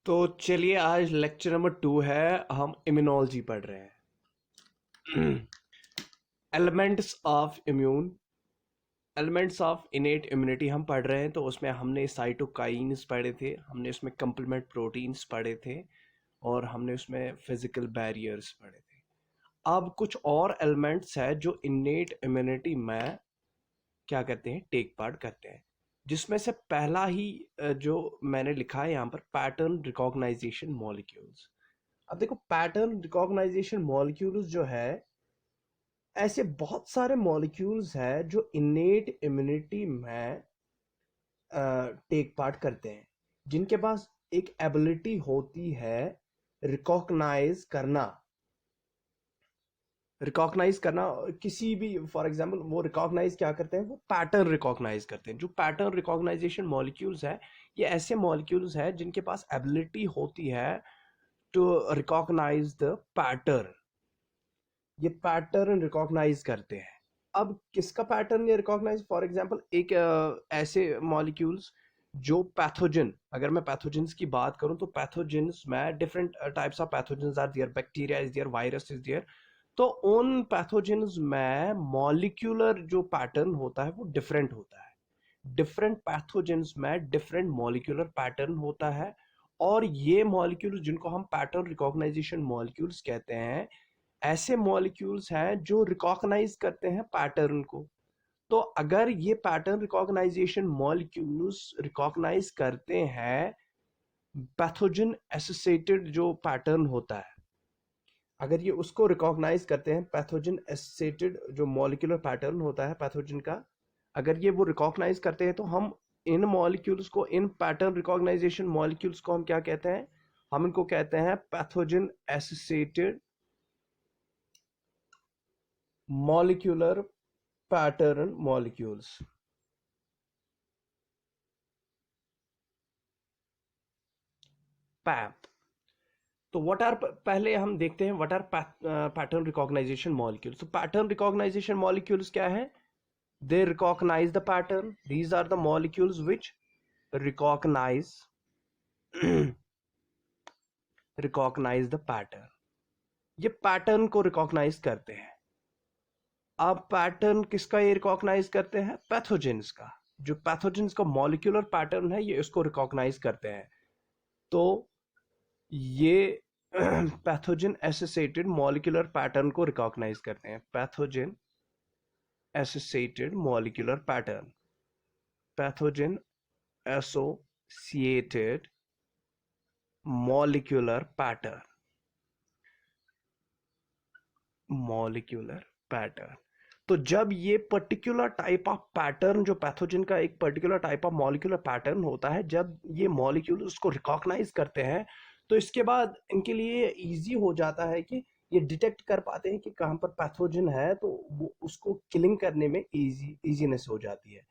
तो चलिए आज लेक्चर नंबर 2 है। हम इम्यूनोलॉजी पढ़ रहे हैं। Elements of immune, elements of innate immunity हम पढ़ रहे हैं। तो उसमें हमने साइटोकाइन्स पढ़े थे, हमने उसमें कंप्लीमेंट प्रोटीन्स पढ़े थे और हमने उसमें फिजिकल बैरियर्स पढ़े थे। अब कुछ और एलिमेंट्स है जो इनेट इम्यूनिटी में क्या कहते हैं, टेक पार्ट करते हैं, जिसमें से पहला ही जो मैंने लिखा है यहाँ पर, पैटर्न रिकॉग्नाइजेशन मॉलिक्यूल्स। अब देखो, पैटर्न रिकॉग्नाइजेशन मॉलिक्यूल्स जो है, ऐसे बहुत सारे मॉलिक्यूल्स है जो इनेट इम्यूनिटी में टेक पार्ट करते हैं, जिनके पास एक एबिलिटी होती है रिकॉग्नाइज करना किसी भी, फॉर एग्जांपल वो रिकॉग्नाइज क्या करते हैं, वो पैटर्न रिकॉग्नाइज करते हैं। जो पैटर्न रिकॉग्नाइजेशन मॉलिक्यूल्स है, ये ऐसे मॉलिक्यूल्स है जिनके पास एबिलिटी होती है टू रिकॉग्नाइज द पैटर्न। ये पैटर्न रिकॉग्नाइज करते हैं। अब किसका पैटर्न ये रिकॉग्नाइज, फॉर एग्जांपल एक ऐसे मॉलिक्यूल्स जो पैथोजन, अगर मैं पैथोजेंस की बात करूं तो पैथोजेंस में different types of pathogens are there, bacteria is there, virus is there. तो उन पैथोजेंस में मॉलिक्यूलर जो पैटर्न होता है वो डिफरेंट होता है। डिफरेंट पैथोजेंस में डिफरेंट मॉलिक्यूलर पैटर्न होता है, और ये मॉलिक्यूल्स जिनको हम पैटर्न रिकॉग्नाइजेशन मॉलिक्यूल्स कहते हैं, ऐसे मॉलिक्यूल्स हैं जो रिकॉग्नाइज करते हैं पैटर्न को। तो अगर ये पैटर्न रिकॉग्नाइजेशन मॉलिक्यूल्स रिकॉग्नाइज करते हैं पैथोजन एसोसिएटेड जो पैटर्न होता है, अगर ये उसको रिकॉग्नाइज करते हैं, पैथोजन एसोसिएटेड जो मॉलिक्यूलर पैटर्न होता है पैथोजन का, अगर ये वो रिकॉग्नाइज करते हैं, तो हम इन मॉलिक्यूल्स को, इन पैटर्न रिकॉग्नाइजेशन मॉलिक्यूल्स को हम क्या कहते हैं, हम इनको कहते हैं pathogen associated molecular pattern molecules। पैप। तो व्हाट आर, पहले हम देखते हैं what are pattern recognition molecules. तो पैटर्न रिकॉग्नाइजेशन मॉलिक्यूल्स क्या है? They recognize the pattern, these are the molecules which recognize recognize the pattern. ये पैटर्न को रिकॉग्नाइज करते हैं। अब पैटर्न किसका ये रिकॉग्नाइज करते हैं? पैथोजेंस का। जो पैथोजेंस का मॉलिक्यूलर पैटर्न है, ये इसको रिकॉग्नाइज करते हैं। तो ये पैथोजन एसोसिएटेड मॉलिक्यूलर पैटर्न को रिकॉग्नाइज करते हैं। Pathogen associated molecular pattern, pathogen associated molecular pattern, molecular pattern. तो जब ये पर्टिकुलर टाइप ऑफ पैटर्न, जो पैथोजन का एक particular type of molecular pattern होता है, जब ये मॉलिक्यूल उसको रिकॉग्नाइज करते हैं, तो इसके बाद इनके लिए इजी हो जाता है कि ये डिटेक्ट कर पाते हैं कि कहाँ पर पैथोजन है, तो वो उसको किलिंग करने में इजीनेस हो जाती है।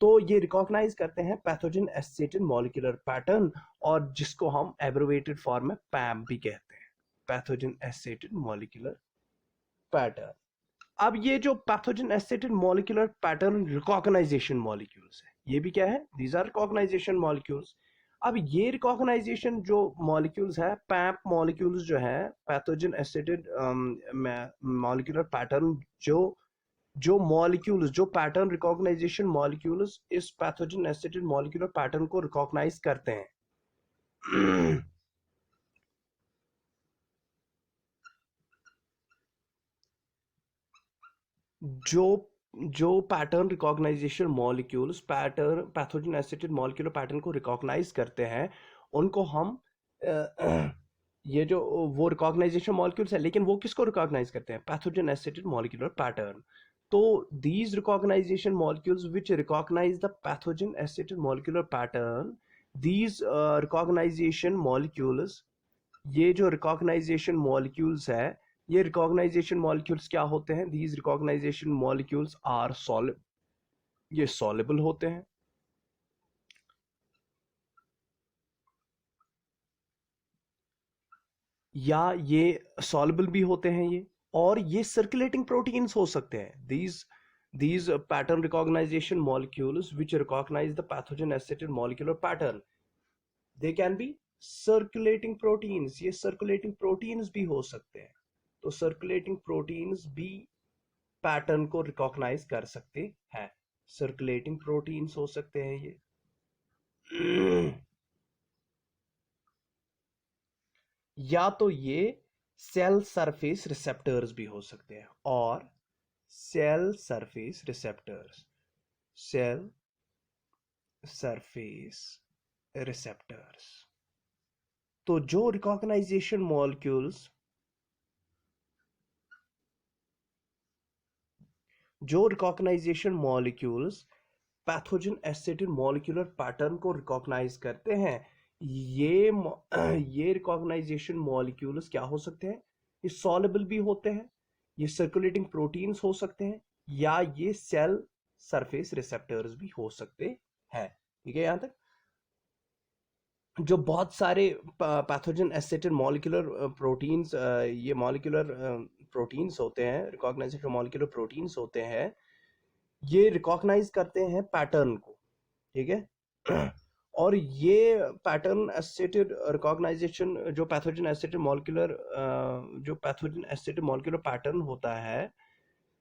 तो ये रिकॉग्नाइज करते हैं पैथोजन एसोसिएटेड मॉलिक्यूलर पैटर्न, और जिसको हम एब्रिविएटेड फॉर्म में पैम भी कहते हैं, पैथोजन एसोसिएटेड मॉलिक्यूलर पैटर्न। अब ये जो pathogen associated molecular pattern recognition molecules है, ये भी क्या है? These are recognisation molecules. अब ये रिकॉग्नाइजेशन जो मॉलिक्यूल्स है, पैप मॉलिक्यूल्स जो है, पैथोजन एसोसिएटेड मॉलिक्यूलर पैटर्न, जो जो मॉलिक्यूल्स, जो पैटर्न रिकॉग्नाइजेशन मॉलिक्यूल्स इस पैथोजन एसोसिएटेड मॉलिक्यूलर पैटर्न को रिकॉग्नाइज करते हैं जो जो pattern recognition molecules pattern, pathogen associated molecular pattern को रिकॉग्नाइज करते हैं, उनको हम ये जो वो रिकॉग्नाइजेशन मॉलिक्यूल्स है, लेकिन वो किसको रिकॉग्नाइज करते हैं? Pathogen associated molecular pattern. तो these recognition molecules which recognize the pathogen associated molecular pattern, these recognition molecules, ये जो रिकॉग्नाइजेशन मॉलिक्यूल्स है, ये रिकॉग्नाइजेशन मॉलिक्यूल्स क्या होते हैं? These recognition molecules are solid, ये सॉल्युबल होते हैं, या ये सॉल्युबल भी होते हैं ये, और ये सर्कुलेटिंग प्रोटीन्स हो सकते हैं। these pattern recognition molecules which recognize the pathogen associated molecular pattern, they can be circulating proteins, ये सर्कुलेटिंग प्रोटीन्स भी हो सकते हैं। तो सर्कुलेटिंग प्रोटीन्स भी पैटर्न को रिकॉग्नाइज कर सकते हैं। सर्कुलेटिंग प्रोटीन्स हो सकते हैं ये। या तो ये सेल सरफेस रिसेप्टर्स भी हो सकते हैं, और cell surface receptors, cell surface receptors. तो जो रिकॉग्नाइजेशन मॉलिक्यूल्स, जो recognisation molecules pathogen acid molecular pattern को रिकॉग्नाइज करते हैं, ये रिकॉग्नाइजेशन मॉलिक्यूल्स क्या हो सकते हैं? ये सॉल्युबल भी होते हैं, ये सर्कुलेटिंग प्रोटीन्स हो सकते हैं, या ये सेल सरफेस रिसेप्टर्स भी हो सकते हैं। ठीक है यहां तक? जो बहुत सारे पैथोजन एसिड मॉलिक्यूलर प्रोटीन्स, ये मॉलिक्यूलर प्रोटीन्स होते हैं, रिकॉग्नाइजेशन मॉलिक्यूलर प्रोटीन्स होते हैं, ये रिकॉग्नाइज करते हैं पैटर्न को। ठीक है? और ये पैटर्न एसिड रिकॉग्नाइजेशन, जो पैथोजन एसिड मॉलिक्यूलर, जो पैथोजन एसिड मॉलिक्यूलर पैटर्न होता है,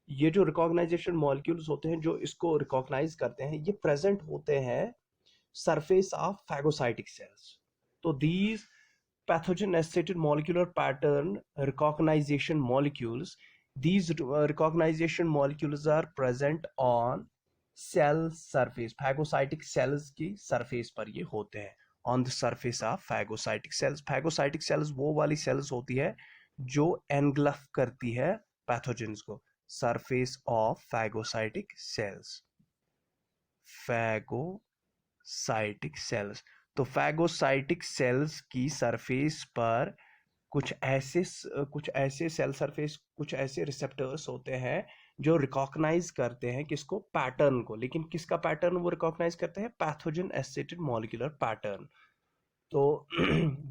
ये जो रिकॉग्नाइजेशन मॉलिक्यूल्स होते हैं जो इसको रिकॉग्नाइज करते हैं, ये प्रेजेंट होते हैं surface of phagocytic cells. So these pathogen associated molecular pattern recognition molecules, these recognition molecules are present on cell surface, phagocytic cells की surface पर ये होते हैं, on the surface of phagocytic cells. phagocytic cells वो वाली cells होती है जो engulf करती है pathogens को। surface of phagocytic cells, phago साइटिक सेल्स। तो फैगोसाइटिक सेल्स की सरफेस पर कुछ ऐसे सेल सरफेस, कुछ ऐसे रिसेप्टर्स होते हैं जो रिकॉग्नाइज करते हैं किसको? पैटर्न को। लेकिन किसका पैटर्न वो रिकॉग्नाइज करते हैं? Pathogen acid molecular pattern. तो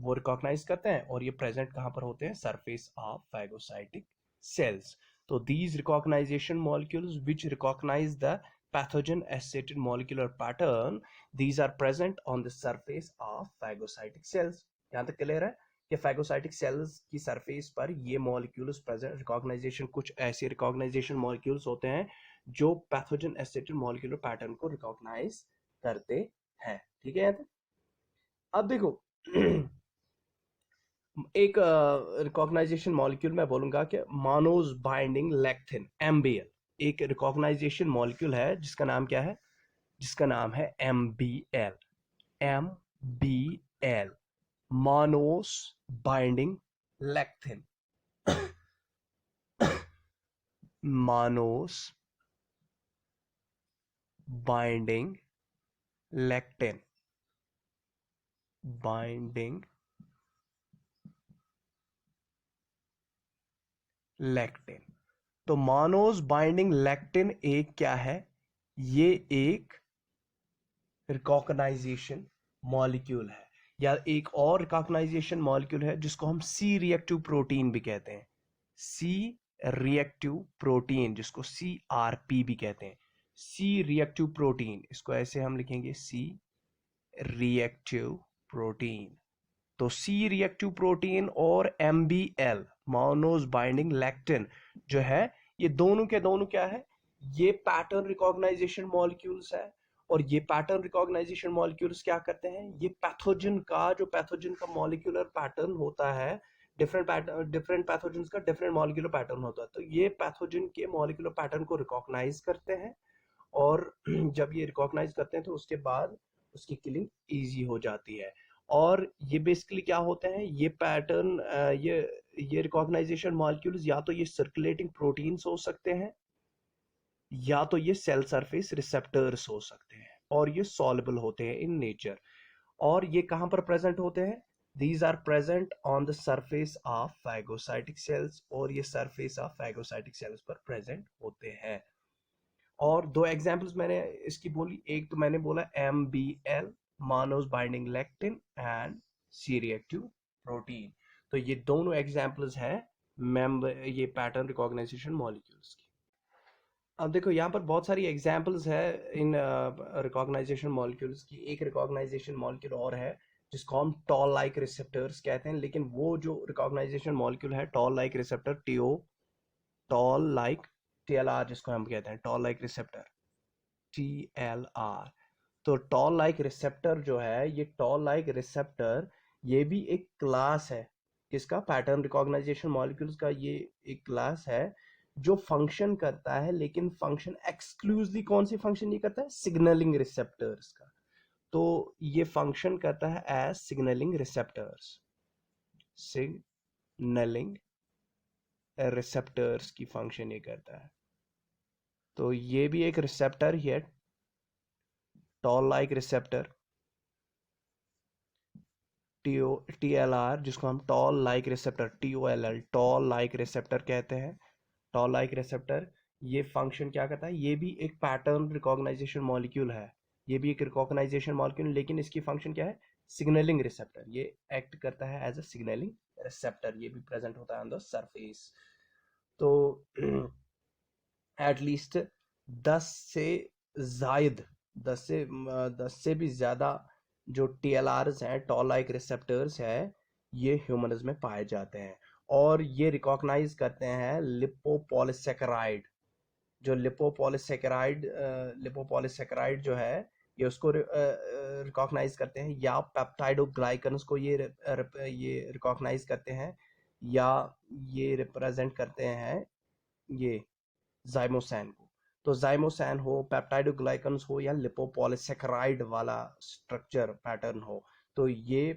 वो रिकॉग्नाइज करते हैं, और ये प्रेजेंट कहां पर होते हैं? Surface of phagocytic cells. तो these recognition molecules which recognize the pathogen associated molecular pattern, these are present on the surface of phagocytic cells. यहां तक क्लियर है कि phagocytic cells की सरफेस पर ये मॉलिक्यूल्स प्रेजेंट, रिकॉग्नाइजेशन, कुछ ऐसे रिकॉग्नाइजेशन मॉलिक्यूल्स होते हैं जो पैथोजन एसिड मॉलिक्यूलर पैटर्न को रिकॉग्नाइज करते हैं। ठीक है? यहां तक अब देखो, एक रिकॉग्नाइजेशन मॉलिक्यूल मैं बोलूंगा कि मानोज बाइंडिंग लेक्थिन, एमबीएल, एक रिकॉग्नाइजेशन मॉलिक्यूल है जिसका नाम क्या है? जिसका नाम है MBL. MBL, mannose binding lectin. Mannose binding lectin, binding lectin. तो मानोस बाइंडिंग लेक्टिन एक क्या है? ये एक रिकॉग्नाइजेशन मॉलिक्यूल है, या एक और रिकॉग्नाइजेशन मॉलिक्यूल है जिसको हम सी रिएक्टिव प्रोटीन भी कहते हैं। सी रिएक्टिव प्रोटीन, जिसको CRP भी कहते हैं। सी रिएक्टिव प्रोटीन, इसको ऐसे हम लिखेंगे, सी रिएक्टिव प्रोटीन। तो सी रिएक्टिव प्रोटीन और MBL, मोनोज बाइंडिंग लैक्टिन, जो है, ये दोनों के दोनों क्या है? ये पैटर्न रिकॉग्नाइजेशन मॉलिक्यूल्स है। और ये पैटर्न रिकॉग्नाइजेशन मॉलिक्यूल्स क्या करते हैं? ये पैथोजन का मॉलिक्यूलर पैटर्न होता है, डिफरेंट पैथोजन का डिफरेंट मॉलिक्यूलर पैटर्न होता है, तो ये पैथोजन के मॉलिक्यूलर पैटर्न को रिकॉग्नाइज करते हैं। और जब ये रिकॉग्नाइज करते हैं तो उसके बाद उसकी किलिंग इजी हो जाती है। और ये बेसिकली क्या होते हैं? ये पैटर्न, ये रिकॉग्नाइजेशन मॉलिक्यूल्स या तो ये सर्कुलेटिंग प्रोटीन्स हो सकते हैं, या तो ये सेल सरफेस रिसेप्टर्स हो सकते हैं, और ये सॉल्युबल होते हैं इन नेचर। और ये कहां पर प्रेजेंट होते हैं? These are present on the surface of phagocytic cells, और ये surface of phagocytic cells पर present होते हैं। और दो एग्जांपल्स मैंने इसकी बोली, एक तो मैंने बोला MBL, mannose binding lectin, and C reactive protein. तो ये दोनों एग्जांपल्स हैं ये पैटर्न रिकॉग्नाइजेशन मॉलिक्यूल्स की। अब देखो यहाँ पर बहुत सारी एग्जांपल्स है इन रिकॉग्नाइजेशन मॉलिक्यूल्स की। एक रिकॉग्नाइजेशन मॉलिक्यूल और है जिसको हम टॉल लाइक रिसेप्टर्स कहते हैं। लेकिन वो जो रिकॉग्नाइजेशन मॉलिक्यूल है toll like receptor, TO, toll like, TLR जिसको हम कहते हैं, टॉल लाइक रिसेप्टर, टीएलआर। तो टॉल लाइक रिसेप्टर जो है, ये टॉल लाइक रिसेप्टर ये भी एक क्लास है किसका, पैटर्न रिकॉग्नाइजेशन मॉलिक्यूल्स का। ये एक क्लास है जो फंक्शन करता है, लेकिन फंक्शन एक्सक्लूसिवली कौन सी फंक्शन ये करता है, सिग्नलिंग रिसेप्टर्स का। तो ये फंक्शन करता है as signalling receptors, signalling receptors की फंक्शन ये करता है। तो ये भी एक रिसेप्टर ही है, टॉल लाइक रिसेप्टर, टीएलआर, जिसको हम toll like receptor, T O L L, toll like receptor कहते हैं। टॉल लाइक रिसेप्टर ये फंक्शन क्या करता है, ये भी एक पैटर्न रिकॉग्नाइजेशन मॉलिक्यूल है, ये भी एक रिकॉग्नाइजेशन मॉलिक्यूल, लेकिन इसकी फंक्शन क्या है, सिग्नलिंग रिसेप्टर। ये एक्ट करता है एज अ सिग्नलिंग रिसेप्टर, ये भी प्रेजेंट होता है ऑन द सरफेस। तो एटलीस्ट 10 से जायद 10 से भी ज़्यादा जो टीएलआरस हैं, टॉल लाइक रिसेप्टर्स है, ये ह्यूमन्स में पाए जाते हैं। और ये रिकॉग्नाइज करते हैं लिपोपॉलीसेकेराइड, जो लिपोपॉलीसेकेराइड जो है, ये उसको रिकॉग्नाइज करते हैं, या पेप्टाइडोग्लाइकन्स को ये रिकॉग्नाइज करते हैं, या ये रिप्रेजेंट करते हैं ये जाइमोसैन को। तो जाइमोसैन हो, पेप्टाइडोग्लाइकन्स हो, या लिपोपॉलीसेकेराइड वाला स्ट्रक्चर पैटर्न हो, तो ये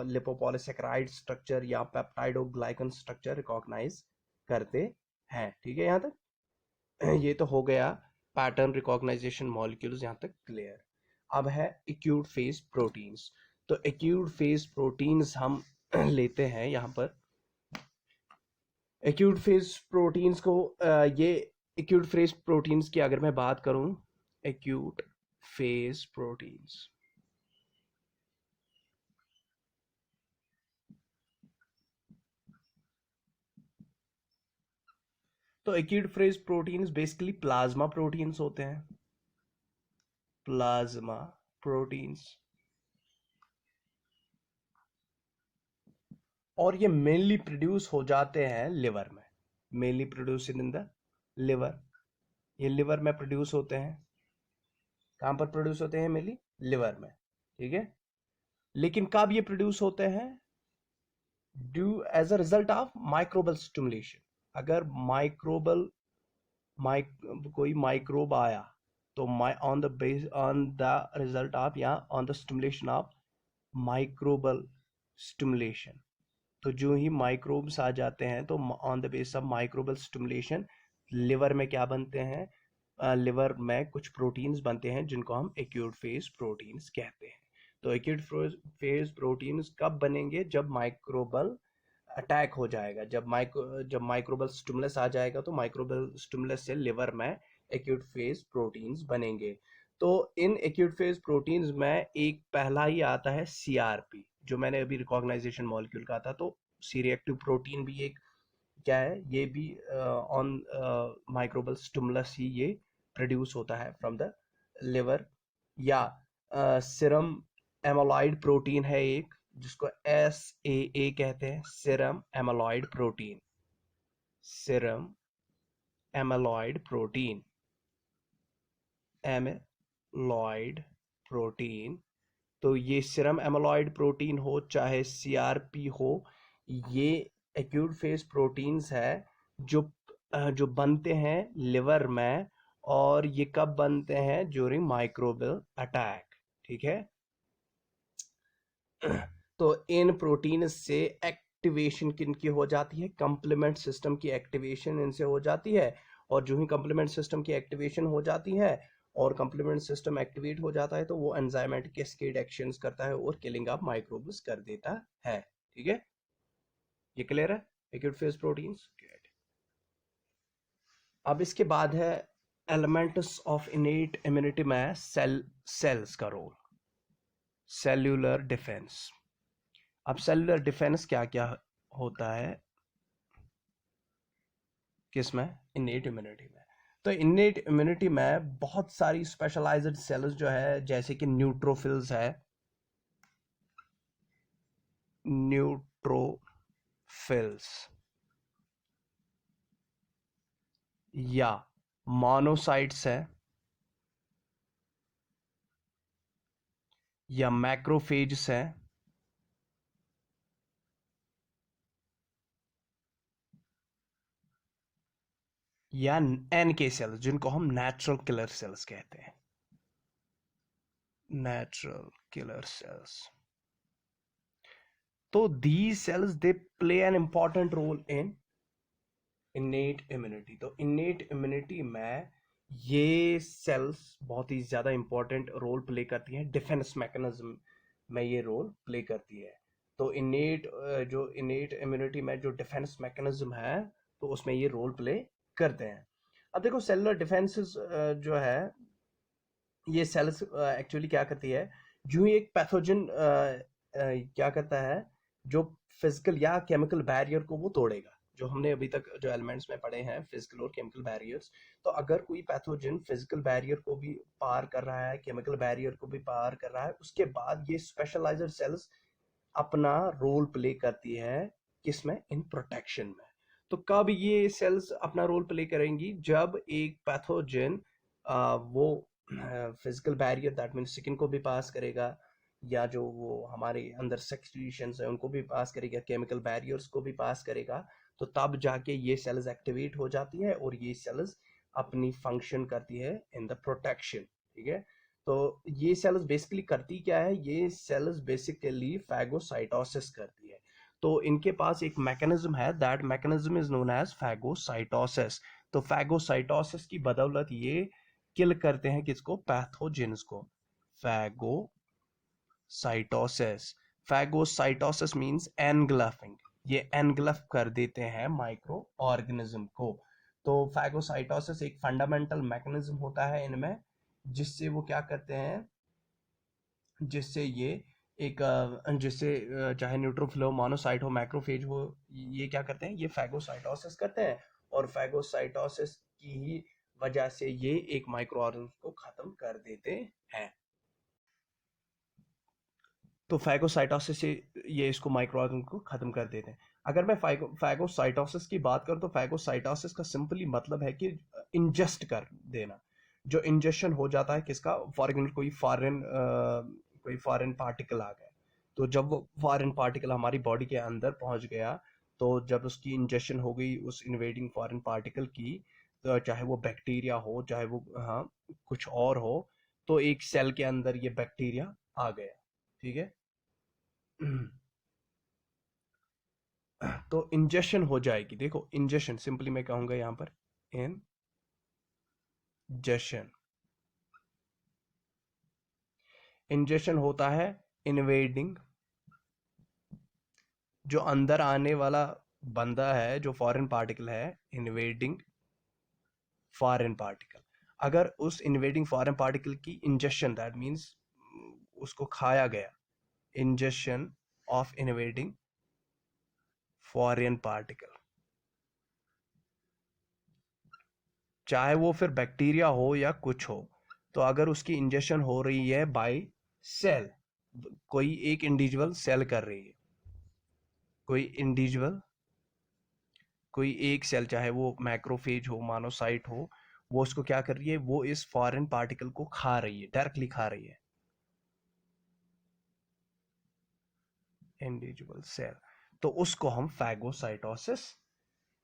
लिपोपॉलीसेकेराइड स्ट्रक्चर या पेप्टाइडोग्लाइकन स्ट्रक्चर रिकॉग्नाइज करते हैं। ठीक है, यहाँ तक ये तो हो गया पैटर्न रिकॉग्नाइजेशन मॉलिक्यूल्स, यहाँ तक क्लियर। अब है एक्यूट फेज प्रोटीन्स। तो एक्यूट फेज प्रोटीन्स हम लेते हैं यहाँ पर। एक्यूट फेज प्रोटीन्स को ये एक्यूट फेज प्रोटीन्स की अगर मैं बात करूं, एक्यूट फेज प्रोटीन्स, तो acute phase proteins basically plasma proteins होते हैं, प्लाज्मा प्रोटीन्स। और ये मेनली प्रोड्यूस हो जाते हैं लिवर में, mainly produce in the liver. ये लिवर में प्रोड्यूस होते हैं। कहां पर प्रोड्यूस होते हैं, मेनली लिवर में। ठीक है, लेकिन कब ये प्रोड्यूस होते हैं, due as a result of microbial stimulation. अगर कोई माइक्रोब आया, तो on the base, on the result of, या on the stimulation of microbial stimulation. तो जो ही माइक्रोब्स आ जाते हैं, तो on the base of microbial stimulation liver में क्या बनते हैं, लिवर में कुछ प्रोटीन्स बनते हैं जिनको हम एक्यूट फेज प्रोटीन्स कहते हैं। तो एक्यूट फेज प्रोटीन्स कब बनेंगे, जब माइक्रोबल अटैक हो जाएगा, जब माइक्रोबल स्टिमुलस आ जाएगा, तो माइक्रोबल स्टिमुलस से लिवर में एक्यूट फेज प्रोटीन्स बनेंगे। तो इन एक्यूट फेज प्रोटीन्स में एक पहला ही आता है सीआरपी, जो मैंने अभी रिकॉग्नाइजेशन मॉलिक्यूल कहा था। तो सी रिएक्टिव प्रोटीन भी एक क्या है, ये भी ऑन माइक्रोबल स्टिमुलस ही ये प्रोड्यूस होता है फ्रॉम द लिवर। या सीरम एमोलॉइड प्रोटीन है एक, जिसको SAA कहते हैं, serum amyloid protein, serum amyloid protein, amyloid protein. तो ये सीरम एमोलॉइड प्रोटीन हो चाहे CRP हो, ये एक्यूट फेज प्रोटीन्स है जो बनते हैं लिवर में। और ये कब बनते हैं, ड्यूरिंग माइक्रोबियल अटैक। ठीक है, तो इन प्रोटीन से एक्टिवेशन किनकी हो जाती है, कंप्लीमेंट सिस्टम की एक्टिवेशन इनसे हो जाती है। और जो ही कंप्लीमेंट सिस्टम की एक्टिवेशन हो जाती है, और कंप्लीमेंट सिस्टम एक्टिवेट हो जाता है, तो वो एंजाइमेटिक कैस्केड एक्शंस करता है और किलिंग ऑफ माइक्रोब्स कर देता है। ठीक है, ये क्लियर है एक्यूट फेज प्रोटीन्स। अब इसके बाद है एलिमेंट्स ऑफ इनेट इम्यूनिटी में सेल्स का रोल, सेल्यूलर डिफेंस। अब सेल्यूलर डिफेंस क्या क्या होता है किसमें, इनेट इम्यूनिटी में। तो इनेट इम्यूनिटी में बहुत सारी स्पेशलाइज्ड सेल्स जो है, जैसे कि न्यूट्रोफिल्स है, न्यूट्रोफिल्स या मोनोसाइट्स है या मैक्रोफेज है या एनके सेल्स जिनको हम नेचुरल किलर सेल्स कहते हैं, नेचुरल किलर सेल्स। तो these cells they play an important role in innate immunity। तो innate immunity में ये सेल्स बहुत ही ज्यादा इंपॉर्टेंट रोल प्ले करती हैं, डिफेंस मैकेनिज्म में ये रोल प्ले करती है। तो जो innate इम्यूनिटी में जो डिफेंस मैकेनिज्म है तो उसमें ये रोल प्ले करते हैं। अब देखो सेलुलर डिफेंसेस जो है ये सेल्स एक्चुअली क्या करती है, जो ही एक पैथोजन क्या करता है, जो फिजिकल या केमिकल बैरियर को वो तोड़ेगा। जो हमने अभी तक जो एलिमेंट्स में पढ़े हैं फिजिकल और केमिकल बैरियर्स, तो अगर कोई पैथोजन फिजिकल बैरियर को भी पार कर रहा है, केमिकल बैरियर को भी पार कर रहा है, उसके बाद ये स्पेशलाइज्ड सेल्स अपना रोल प्ले करती है किसमें, इन प्रोटेक्शन में। तो कब ये सेल्स अपना रोल प्ले करेंगी, जब एक पैथोजन वो physical barrier that mean skin को भी पास करेगा, या जो वो हमारे अंदर सेक्रीशंस है उनको भी पास करेगा, केमिकल बैरियर्स को भी पास करेगा, तो तब जाके ये सेल्स एक्टिवेट हो जाती है और ये सेल्स अपनी फंक्शन करती है इन द प्रोटेक्शन। ठीक है, तो ये सेल्स बेसिकली करती क्या है, ये सेल्स बेसिकली फैगोसाइटोसिस करती है। तो इनके पास एक मैकेनिज्म है, that mechanism is known as phagocytosis. तो फैगोसाइटोसिस की बदौलत ये किल करते हैं किसको, पैथोजेन्स को। फैगोसाइटोसिस, फैगोसाइटोसिस मींस एनग्लफिंग, ये एनग्लफ कर देते हैं माइक्रो ऑर्गेनिज्म को। तो फैगोसाइटोसिस एक फंडामेंटल मैकेनिज्म होता है इनमें, जिससे वो क्या करते हैं, जिससे ये एक चाहे न्यूट्रोफिल हो, मोनोसाइट हो, मैक्रोफेज हो, ये क्या करते हैं, ये फैगोसाइटोसिस करते हैं, और फैगोसाइटोसिस की ही वजह से ये एक माइक्रो ऑर्गेनिज्म को खत्म कर देते हैं। तो फैगोसाइटोसिस से ये इसको माइक्रो ऑर्गेनिज्म को खत्म कर देते हैं। अगर मैं फैगोसाइटोसिस की बात करूं तो फैगोसाइटोसिस का सिंपली मतलब है कि इंजेस्ट कर देना। जो इंजेक्शन हो जाता है किसका, फॉर एग्जाम्पल कोई फॉरेन पार्टिकल आ गया, तो जब वो फॉरेन पार्टिकल हमारी बॉडी के अंदर पहुंच गया, तो जब उसकी इंजेक्शन हो गई उस इन्वेडिंग फॉरेन पार्टिकल की, तो चाहे वो बैक्टीरिया हो, चाहे वो हाँ कुछ और हो, तो एक सेल के अंदर ये बैक्टीरिया आ गया। ठीक है, तो इंजेक्शन हो जाएगी। देखो इंजेक्शन सिंपली मैं कहूंगा यहां पर इंजेक्शन, इंजेक्शन होता है इन्वेडिंग, जो अंदर आने वाला बंदा है, जो फॉरेन पार्टिकल है, इन्वेडिंग फॉरेन पार्टिकल। अगर उस इन्वेडिंग फॉरेन पार्टिकल की इंजेक्शन दैट मींस उसको खाया गया, injection of invading foreign particle, चाहे वो फिर बैक्टीरिया हो या कुछ हो, तो अगर उसकी इंजेक्शन हो रही है बाय सेल, कोई एक इंडिविजुअल सेल कर रही है, कोई एक सेल, चाहे वो मैक्रोफेज हो, मोनोसाइट हो, वो उसको क्या कर रही है, वो इस फॉरेन पार्टिकल को खा रही है, डायरेक्टली खा रही है, इंडिविजुअल सेल, तो उसको हम फैगोसाइटोसिस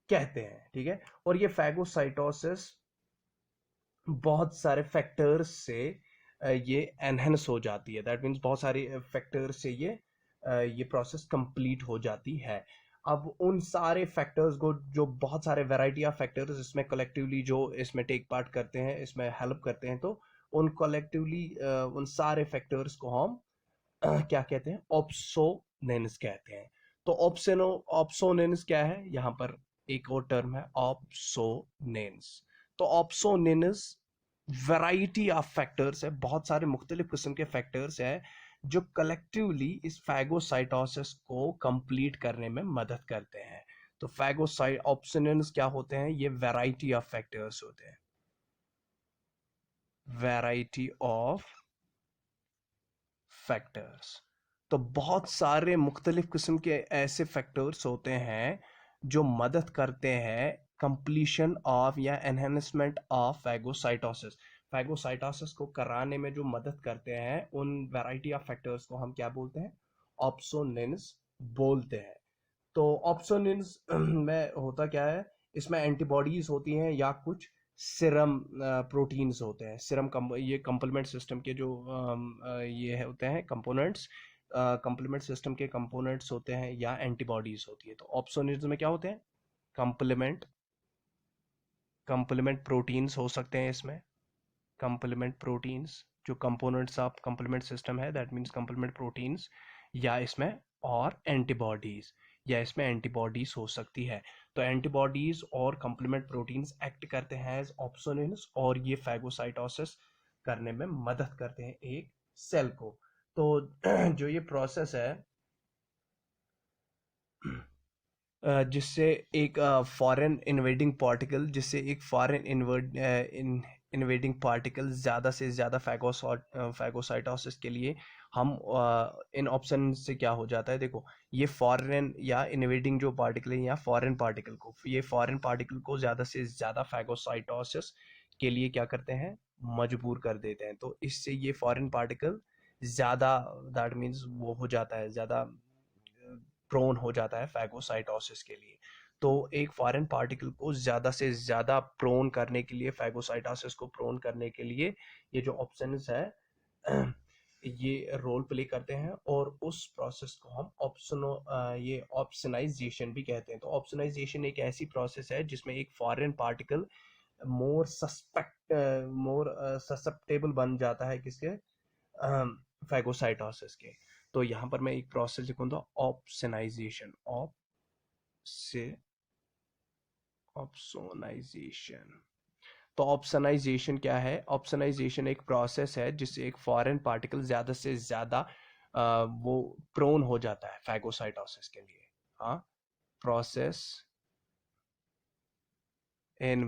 कहते हैं। ठीक है, और ये फैगोसाइटोसिस बहुत सारे फैक्टर्स से ये एनहेंस हो जाती है, दैट मीन्स बहुत सारे फैक्टर्स से ये प्रोसेस कंप्लीट हो जाती है। अब उन सारे फैक्टर्स को, जो बहुत सारे वैरायटी ऑफ फैक्टर्स इसमें कलेक्टिवली जो इसमें टेक पार्ट करते हैं, इसमें हेल्प करते हैं, तो उन कलेक्टिवली उन सारे फैक्टर्स को हम क्या कहते हैं, ऑप्सोनेंस कहते हैं। तो ऑप्सोनेंस क्या है, यहाँ पर एक और टर्म है ऑप्सोनेंस। तो ऑप्सोनेंस वैरायटी ऑफ फैक्टर्स है, बहुत सारे मुख्तलिफ किस्म के फैक्टर्स है, जो कलेक्टिवली इस फैगोसाइटोसिस को कंप्लीट करने में मदद करते हैं। तो फैगोसाइट ऑप्सोनेंस क्या होते हैं, ये वैरायटी ऑफ फैक्टर्स होते हैं, वैरायटी ऑफ फैक्टर्स। तो बहुत सारे मुख्तलिफ किस्म के ऐसे फैक्टर्स होते हैं जो मदद करते हैं कंप्लीशन ऑफ या एनहेंसमेंट ऑफ फैगोसाइटोसिस। फैगोसाइटोसिस को कराने में जो मदद करते हैं उन वैरायटी ऑफ फैक्टर्स को हम क्या बोलते हैं? ऑप्सोनिन्स बोलते हैं। तो ऑप्सोनिन्स में होता क्या है? इसमें एंटीबॉडीज होती हैं या कुछ सिरम प्रोटीन्स होते हैं। ये कंप्लीमेंट सिस्टम के जो ये होते हैं कंपोनेंट्स, कंप्लीमेंट सिस्टम के कंपोनेंट्स होते हैं या एंटीबॉडीज होती है। तो ऑप्सोनिन्स में क्या होते हैं? कंप्लीमेंट कंप्लीमेंट प्रोटीन्स हो सकते हैं इसमें। कंप्लीमेंट प्रोटीन्स जो कंपोनेंट्स ऑफ कंप्लीमेंट सिस्टम है, दैट मींस कंप्लीमेंट प्रोटीन्स, या इसमें और एंटीबॉडीज, या इसमें एंटीबॉडीज हो सकती है। तो एंटीबॉडीज और कंप्लीमेंट प्रोटीन्स एक्ट करते हैं एज ऑप्सोनिन्स और ये फैगोसाइटोसिस करने में मदद करते हैं एक सेल को। तो जो ये प्रोसेस है जिससे एक फॉरेन इन्वेडिंग पार्टिकल ज़्यादा से ज़्यादा फैगोसाइटोसिस के लिए हम इन ऑप्शन से क्या हो जाता है? देखो, ये फॉरेन या इन्वेडिंग जो पार्टिकल है या फॉरेन पार्टिकल को ज़्यादा से ज़्यादा फैगोसाइटोसिस के लिए क्या करते हैं? मजबूर कर देते हैं। तो इससे ये फॉरेन पार्टिकल ज़्यादा, दैट मीन्स वो हो जाता है ज़्यादा प्रोन हो जाता है फैगोसाइटोसिस के लिए। तो एक फॉरेन पार्टिकल को ज़्यादा से ज़्यादा प्रोन करने के लिए, फैगोसाइटोसिस को प्रोन करने के लिए ये जो ऑप्शंस है ये रोल प्ले करते हैं और उस प्रोसेस को हम ये ऑप्शनाइजेशन भी कहते हैं। तो ऑप्शनाइजेशन एक ऐसी प्रोसेस है जिसमें एक फॉरेन पार्टिकल मोर ससेप्टेबल बन जाता है किसके? फैगोसाइटोसिस के। तो यहाँ पर मैं एक प्रोसेस लिखूंगा, ऑप्शनाइजेशन। ऑप्शनाइजेशन। तो ऑप्शनाइजेशन क्या है? ऑप्शनाइजेशन एक प्रोसेस है जिससे एक फॉरेन पार्टिकल ज्यादा से ज्यादा वो प्रोन हो जाता है फैगोसाइटोसिस के लिए। हाँ, प्रोसेस इन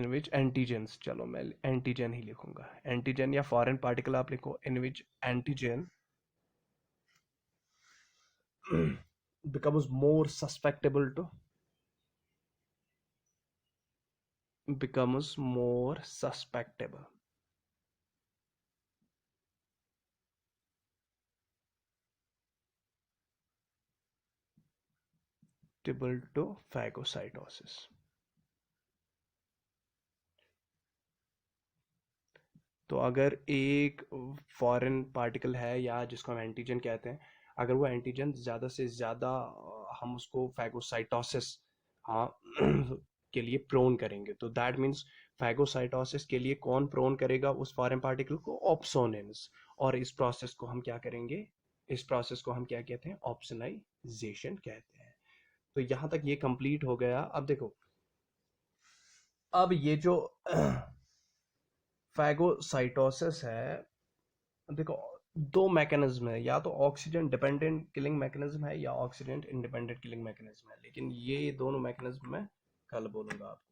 विच एंटीजेंस, चलो मैं एंटीजन ही लिखूंगा, एंटीजन या फॉरेन पार्टिकल आप लिखो, इन विच antigen becomes more susceptible to becomes more susceptible to phagocytosis। तो अगर एक फॉरेन पार्टिकल है या जिसको हम एंटीजन कहते हैं, अगर वो एंटीजन ज़्यादा से ज़्यादा हम उसको फैगोसाइटोसिस, हाँ के लिए प्रोन करेंगे, तो दैट मीन्स फैगोसाइटोसिस के लिए कौन प्रोन करेगा उस फॉरेन पार्टिकल को? ऑप्सोनिन्स। और इस प्रोसेस को हम क्या करेंगे? इस प्रोसेस को हम क्या कहते हैं? ऑप्शनाइजेशन कहते हैं। तो यहाँ तक ये कंप्लीट हो गया। अब देखो, अब ये जो फैगोसाइटोसिस है, देखो दो मैकेनिज्म है, या तो ऑक्सीजन डिपेंडेंट किलिंग मैकेनिज्म है या ऑक्सीडेंट इंडिपेंडेंट किलिंग मैकेनिज्म है। लेकिन ये दोनों मैकेनिज्म मैं कल बोलूंगा आपको।